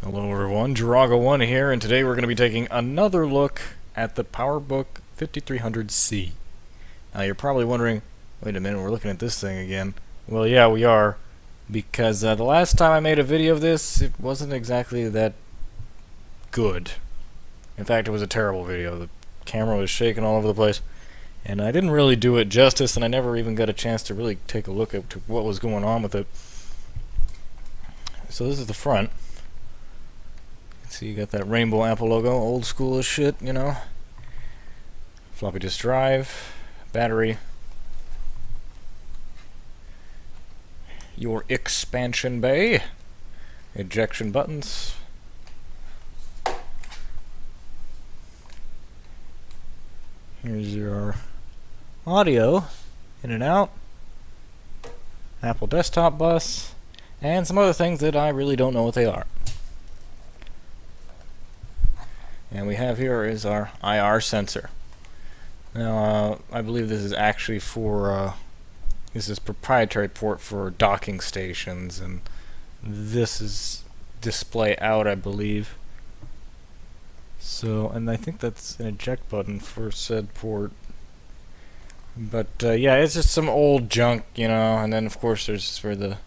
Hello everyone, Jiraga1 here, and today we're going to be taking another look at the PowerBook 5300C. Now you're probably wondering, wait a minute, we're looking at this thing again. Well yeah, we are, because the last time I made a video of this, it wasn't exactly that good. In fact, it was a terrible video. The camera was shaking all over the place, and I didn't really do it justice, and I never even got a chance to really take a look at what was going on with it. So this is the front. See, you got that rainbow Apple logo, old school as shit, you know. Floppy disk drive, battery, your expansion bay, ejection buttons, here's your audio, in and out, Apple desktop bus, and some other things that I really don't know what they are. And we have here is our IR sensor. Now, I believe this is actually for, this is proprietary port for docking stations, and this is display out, I believe. So, and I think that's an eject button for said port. But, yeah, it's just some old junk, you know, and then of course there's where the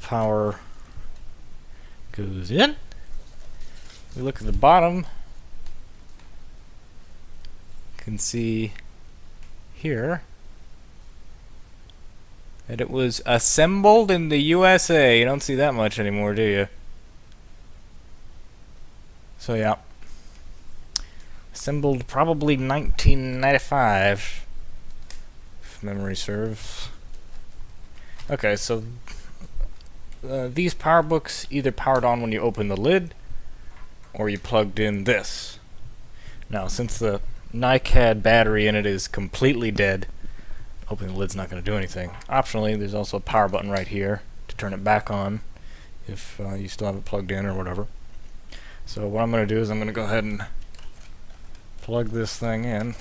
power goes in. We look at the bottom, you can see here that it was assembled in the USA. You don't see that much anymore, do you? So yeah, assembled probably 1995, if memory serves. Okay, so these PowerBooks either powered on when you open the lid, or you plugged in this. Now, since the NiCad battery in it is completely dead, opening the lid's not going to do anything. Optionally, there's also a power button right here to turn it back on if you still have it plugged in or whatever. So what I'm going to do is I'm going to go ahead and plug this thing in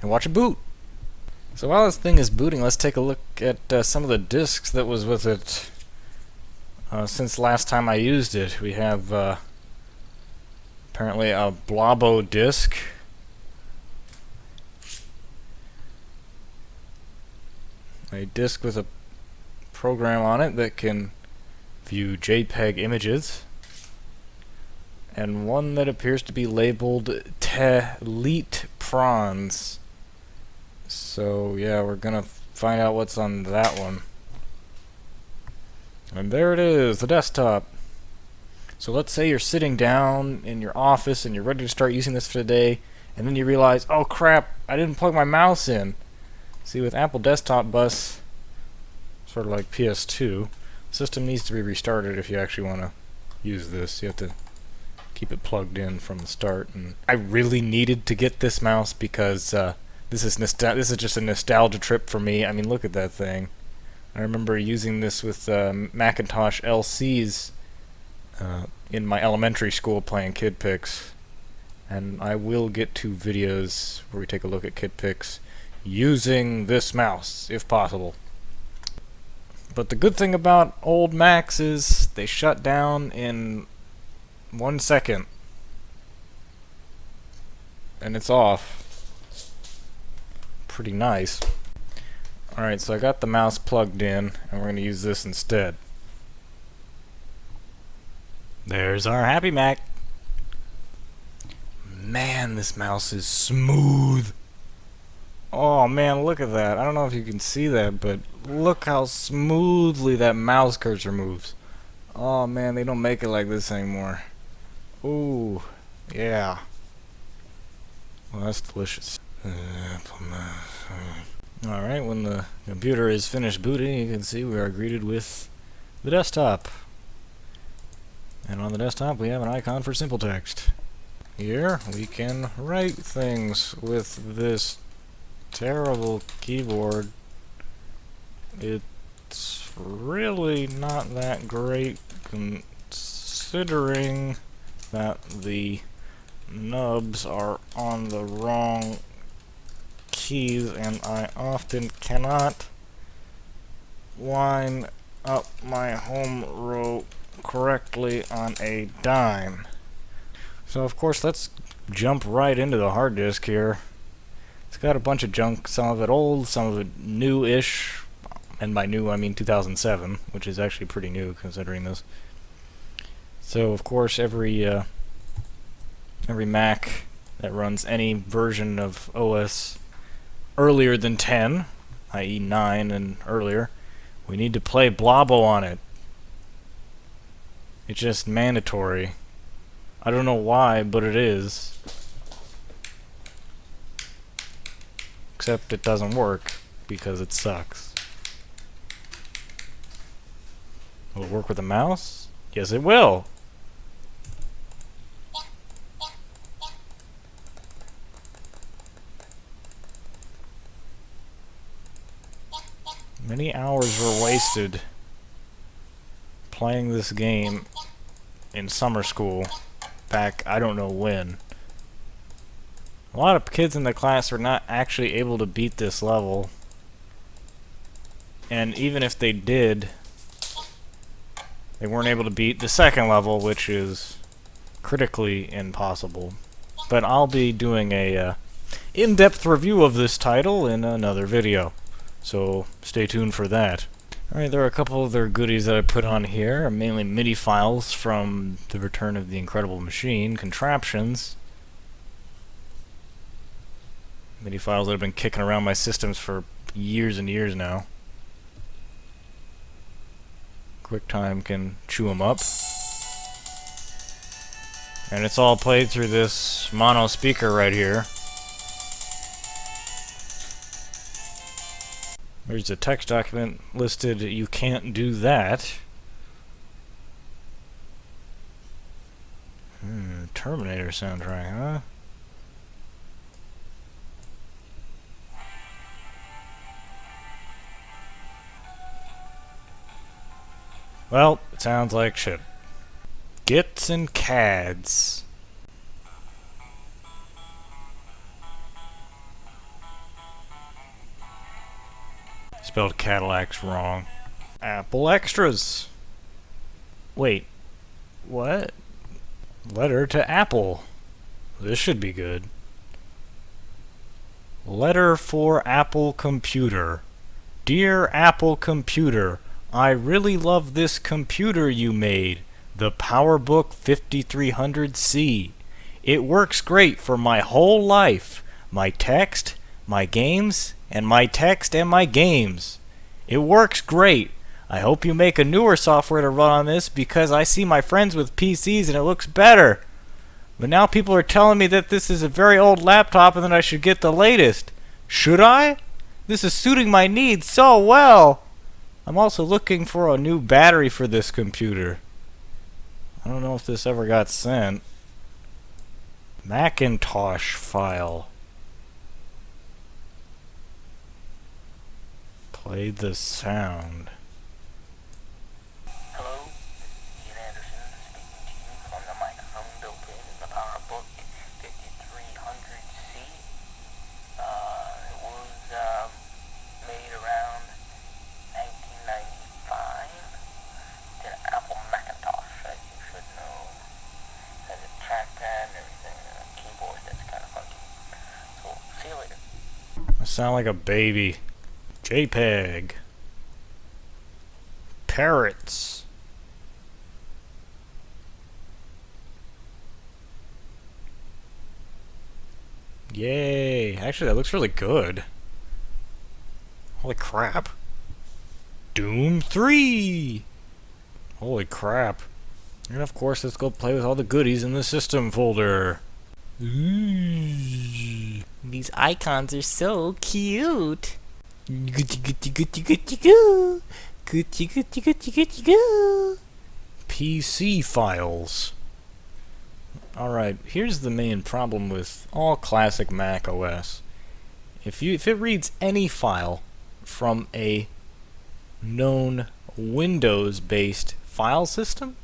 and watch it boot. So while this thing is booting, let's take a look at some of the discs that was with it. Since last time I used it, we have apparently a Blobo disc, a disc with a program on it that can view JPEG images, and one that appears to be labeled Telete Prawns. So yeah, we're gonna find out what's on that one. And there it is, the desktop. So let's say you're sitting down in your office and you're ready to start using this for the day, and then you realize, oh crap, I didn't plug my mouse in. See, with Apple Desktop Bus, sort of like PS2, the system needs to be restarted if you actually want to use this. You have to keep it plugged in from the start. And I really needed to get this mouse because this is just a nostalgia trip for me. I mean, look at that thing. I remember using this with Macintosh LCs in my elementary school playing Kid Pix, and I will get to videos where we take a look at Kid Pix using this mouse, if possible. But the good thing about old Macs is they shut down in 1 second, and it's off. Pretty nice. Alright, so I got the mouse plugged in, and we're going to use this instead. There's our Happy Mac. Man, this mouse is smooth. Oh man, look at that. I don't know if you can see that, but look how smoothly that mouse cursor moves. Oh man, they don't make it like this anymore. Ooh, yeah. Well, that's delicious. Alright, when the computer is finished booting, you can see we are greeted with the desktop. And on the desktop we have an icon for simple text. Here we can write things with this terrible keyboard. It's really not that great considering that the nubs are on the wrong keys, and I often cannot line up my home row correctly on a dime. So of course let's jump right into the hard disk here. It's got a bunch of junk, some of it old, some of it new-ish, and by new I mean 2007, which is actually pretty new considering this. So of course every Mac that runs any version of OS earlier than 10, i.e. 9 and earlier, we need to play Blobo on it. It's just mandatory. I don't know why, but it is. Except it doesn't work, because it sucks. Will it work with a mouse? Yes, it will! Many hours were wasted playing this game in summer school back I don't know when. A lot of kids in the class were not actually able to beat this level, and even if they did, they weren't able to beat the second level, which is critically impossible. But I'll be doing a in-depth review of this title in another video, so stay tuned for that. Alright, there are a couple other goodies that I put on here, mainly MIDI files from the Return of the Incredible Machine, contraptions, MIDI files that have been kicking around my systems for years and years now. QuickTime can chew them up. And it's all played through this mono speaker right here. There's a text document listed, you can't do that. Terminator soundtrack, huh? Well, it sounds like shit. Gits and cads. Spelled Cadillac's wrong. Apple Extras. Wait, what? Letter to Apple. This should be good. Letter for Apple Computer. Dear Apple Computer, I really love this computer you made, the PowerBook 5300C. It works great for my whole life. My text, my games, and my text and my games. It works great. I hope you make a newer software to run on this because I see my friends with PCs and it looks better. But now people are telling me that this is a very old laptop and that I should get the latest. Should I? This is suiting my needs so well. I'm also looking for a new battery for this computer. I don't know if this ever got sent. Macintosh file. Play the sound. Hello, Ian Anderson speaking to you from the microphone built in the PowerBook 5300C. It was made around 1995. It's an Apple Macintosh, as you should know. It has a trackpad and everything, and a keyboard that's kind of funky. So, see you later. I sound like a baby. JPEG. Parrots. Yay. Actually, that looks really good. Holy crap. Doom 3! Holy crap. And of course, let's go play with all the goodies in the system folder. Ooh. These icons are so cute. PC files. Alright, here's the main problem with all classic Mac OS. If it reads any file from a known Windows-based file system,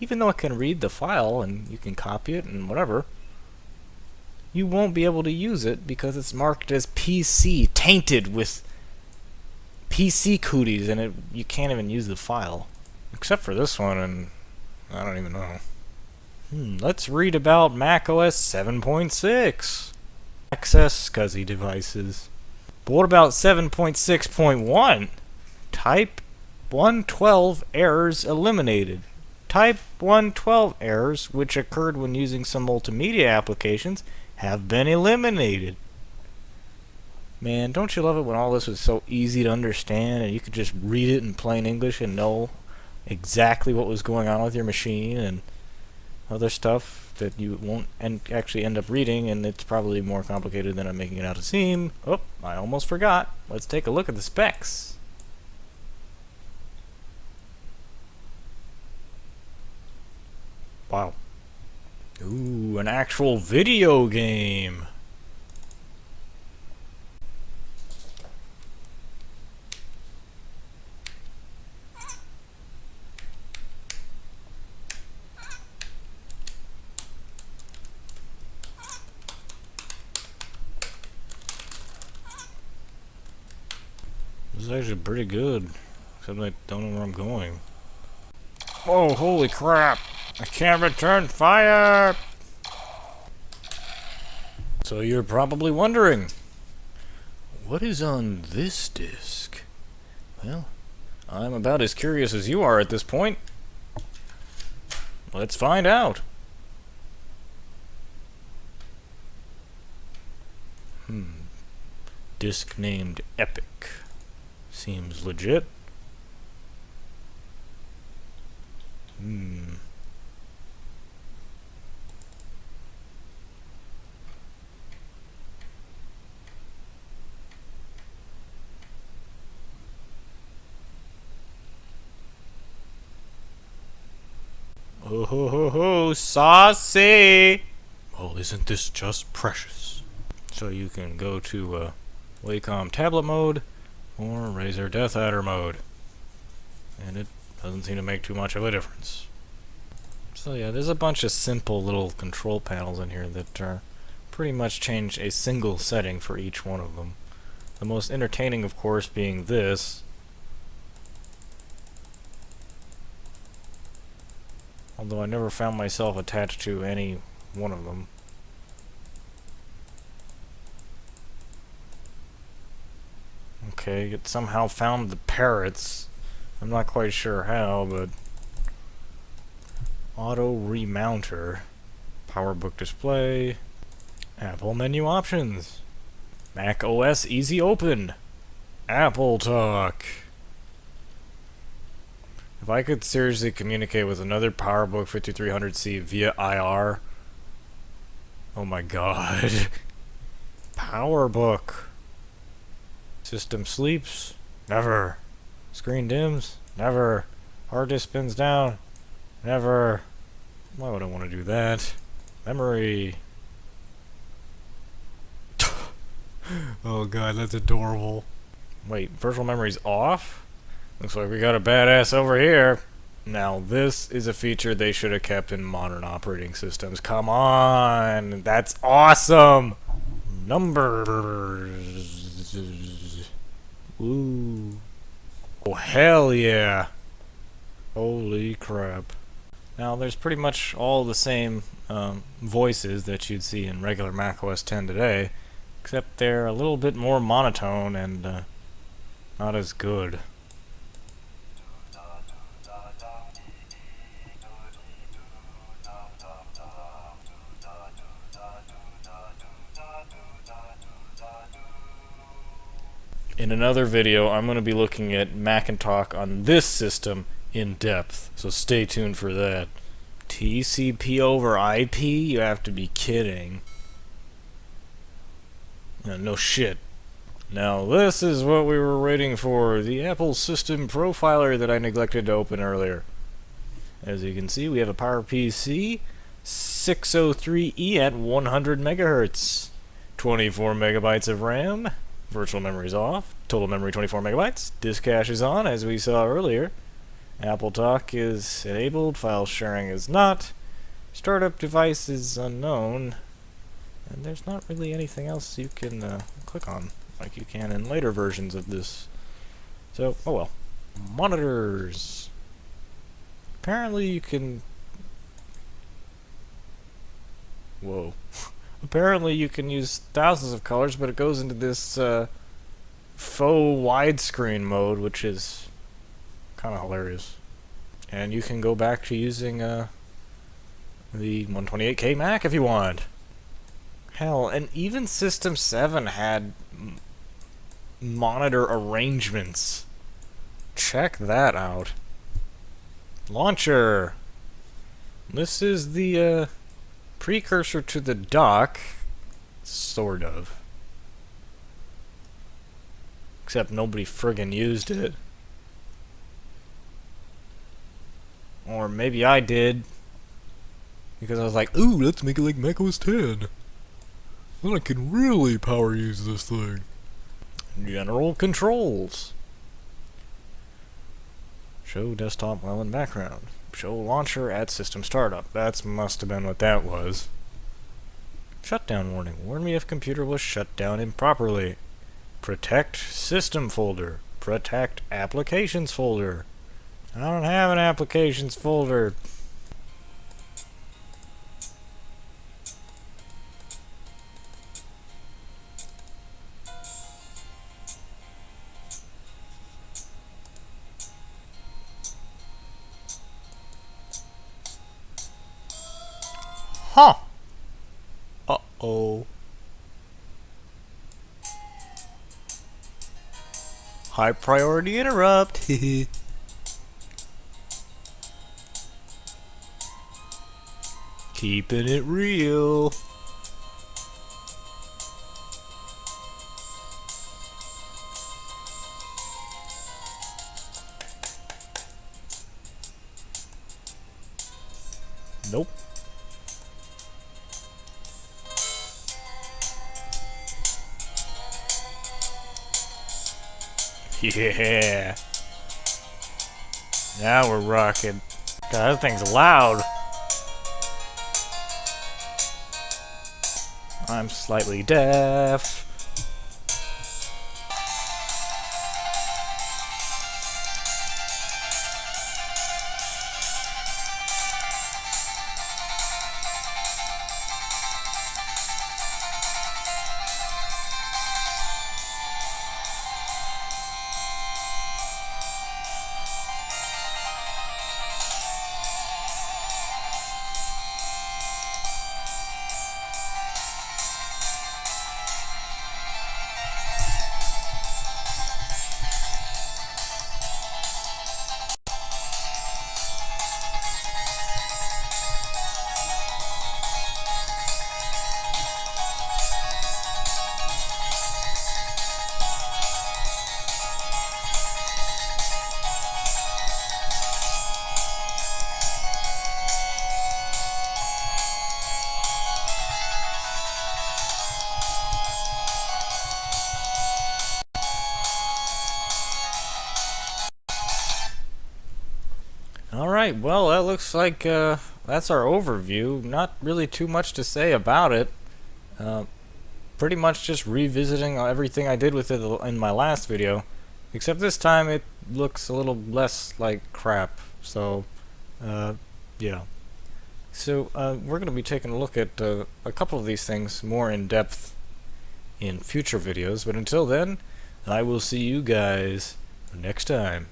even though it can read the file and you can copy it and whatever, you won't be able to use it because it's marked as PC, tainted with PC cooties, and you can't even use the file. Except for this one, and I don't even know. Let's read about macOS 7.6. Access SCSI devices. But what about 7.6.1? Type 112 errors eliminated. Type 112 errors, which occurred when using some multimedia applications, have been eliminated. Man, don't you love it when all this was so easy to understand and you could just read it in plain English and know exactly what was going on with your machine and other stuff that you won't actually end up reading, and it's probably more complicated than I'm making it out to seem. Oh, I almost forgot. Let's take a look at the specs. Wow. Ooh, an actual video game. This is actually pretty good, except I don't know where I'm going. Oh, holy crap! I can't return fire! So you're probably wondering, what is on this disc? Well, I'm about as curious as you are at this point. Let's find out. Disc named Epic. Seems legit. Oh ho ho ho, saucy! Well, isn't this just precious? So you can go to Wacom tablet mode or Razer Death Adder mode, and it doesn't seem to make too much of a difference. So yeah, there's a bunch of simple little control panels in here that pretty much change a single setting for each one of them. The most entertaining, of course, being this. Although I never found myself attached to any one of them. Okay, it somehow found the parrots. I'm not quite sure how, but... Auto remounter. PowerBook display. Apple menu options. Mac OS easy open. Apple Talk. If I could seriously communicate with another PowerBook 5300C via IR, oh my god. PowerBook. System sleeps? Never. Screen dims? Never. Hard disk spins down? Never. Why would I want to do that? Memory. Oh god, that's adorable. Wait, virtual memory's off? Looks like we got a badass over here. Now this is a feature they should have kept in modern operating systems. Come on! That's awesome! Numbers. Ooh. Oh hell yeah! Holy crap. Now there's pretty much all the same voices that you'd see in regular macOS 10 today, except they're a little bit more monotone and not as good. In another video, I'm going to be looking at Macintalk on this system in depth, so stay tuned for that. TCP over IP? You have to be kidding. No shit. Now this is what we were waiting for, the Apple System Profiler that I neglected to open earlier. As you can see, we have a PowerPC 603E at 100 megahertz, 24 megabytes of RAM, virtual memory is off, total memory 24 megabytes, disk cache is on as we saw earlier, Apple Talk is enabled, file sharing is not, startup device is unknown, and there's not really anything else you can click on like you can in later versions of this So, oh well. Monitors. Apparently you can... Whoa. Apparently you can use thousands of colors, but it goes into this faux widescreen mode, which is kind of hilarious. And you can go back to using the 128K Mac if you want. Hell, and even System 7 had monitor arrangements. Check that out. Launcher. This is the precursor to the dock, sort of. Except nobody friggin' used it. Or maybe I did. Because I was like, ooh, let's make it like Mac OS 10. Then I can really power use this thing. General controls. Show desktop while in background. Show launcher at system startup. That must have been what that was. Shutdown warning. Warn me if computer was shut down improperly. Protect system folder. Protect applications folder. I don't have an applications folder. Huh. Uh-oh. High priority interrupt. Keeping it real. Nope. Yeah. Now we're rocking. God, that thing's loud. I'm slightly deaf. Alright, well, that looks like that's our overview. Not really too much to say about it. Pretty much just revisiting everything I did with it in my last video. Except this time it looks a little less like crap. So, yeah. So, we're going to be taking a look at a couple of these things more in depth in future videos. But until then, I will see you guys next time.